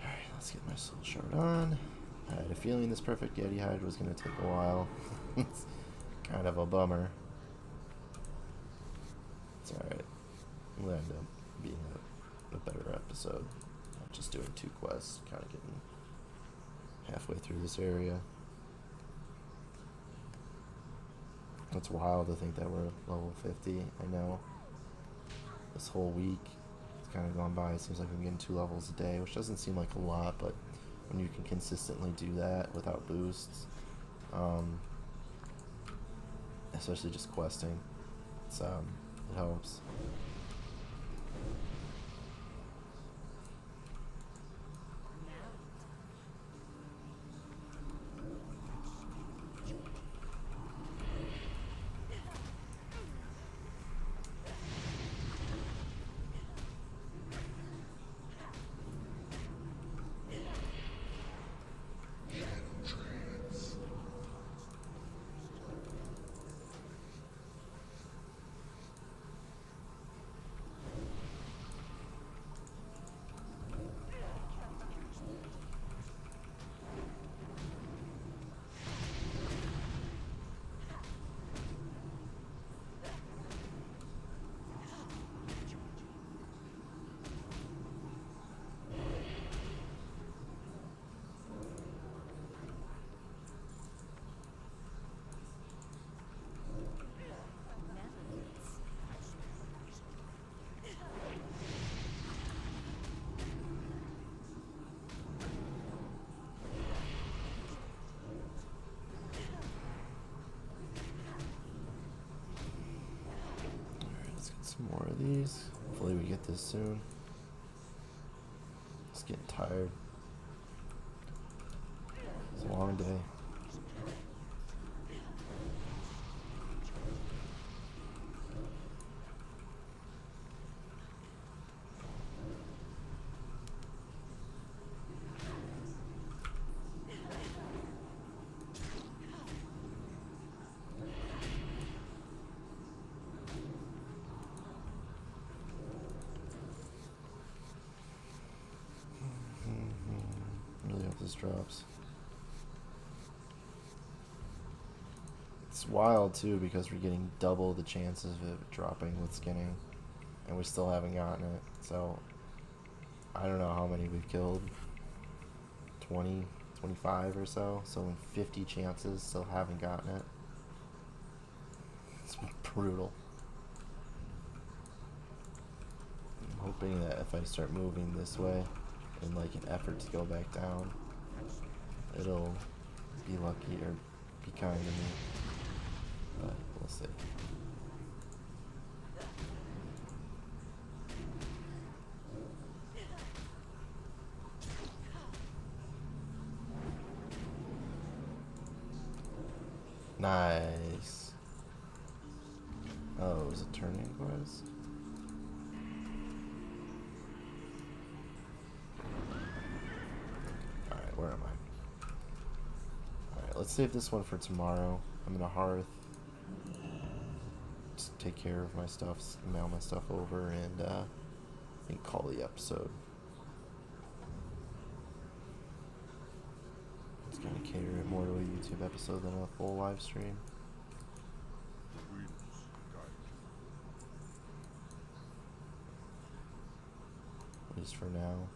Alright, let's get my soul shard on. I had a feeling this perfect Yeti hide was going to take a while. It's kind of a bummer. It's alright. We'll end up being a better episode. Not just doing 2 quests, kind of getting halfway through this area. It's wild to think that we're level 50. I know this whole week it's kind of gone by. It seems like I'm getting 2 levels a day, which doesn't seem like a lot, but when you can consistently do that without boosts, especially just questing, it helps. More of these. Hopefully we get this soon. Just getting tired. It's a long day. This drops. It's wild too because we're getting double the chances of it dropping with skinning, and we still haven't gotten it. So I don't know how many we've killed. 20, 25 or so. So in 50 chances, still haven't gotten it. It's brutal. I'm hoping that if I start moving this way in like an effort to go back down, it'll be lucky or be kind to me, but we'll see. Nice. Oh, it was a turning quest? Alright, where am I? Alright, let's save this one for tomorrow. I'm in a hearth. Just take care of my stuff, mail my stuff over, and I think call the episode. It's gonna cater it more to a YouTube episode than a full live stream. At least for now.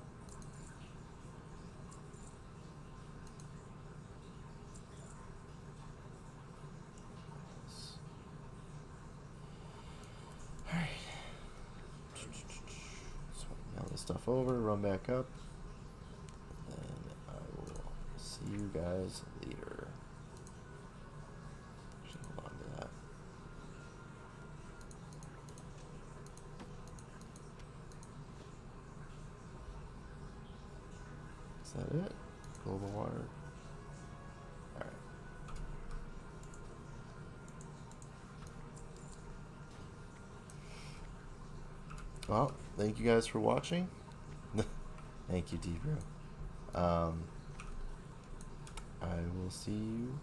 Alright. So now this stuff stuff over, run back up, and I will see you guys later. Actually, hold on to that. Is that it? Global water. Alright. Well, thank you guys for watching. Thank you, Debro. I will see you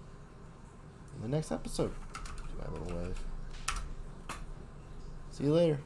in the next episode. Do my little wave. See you later.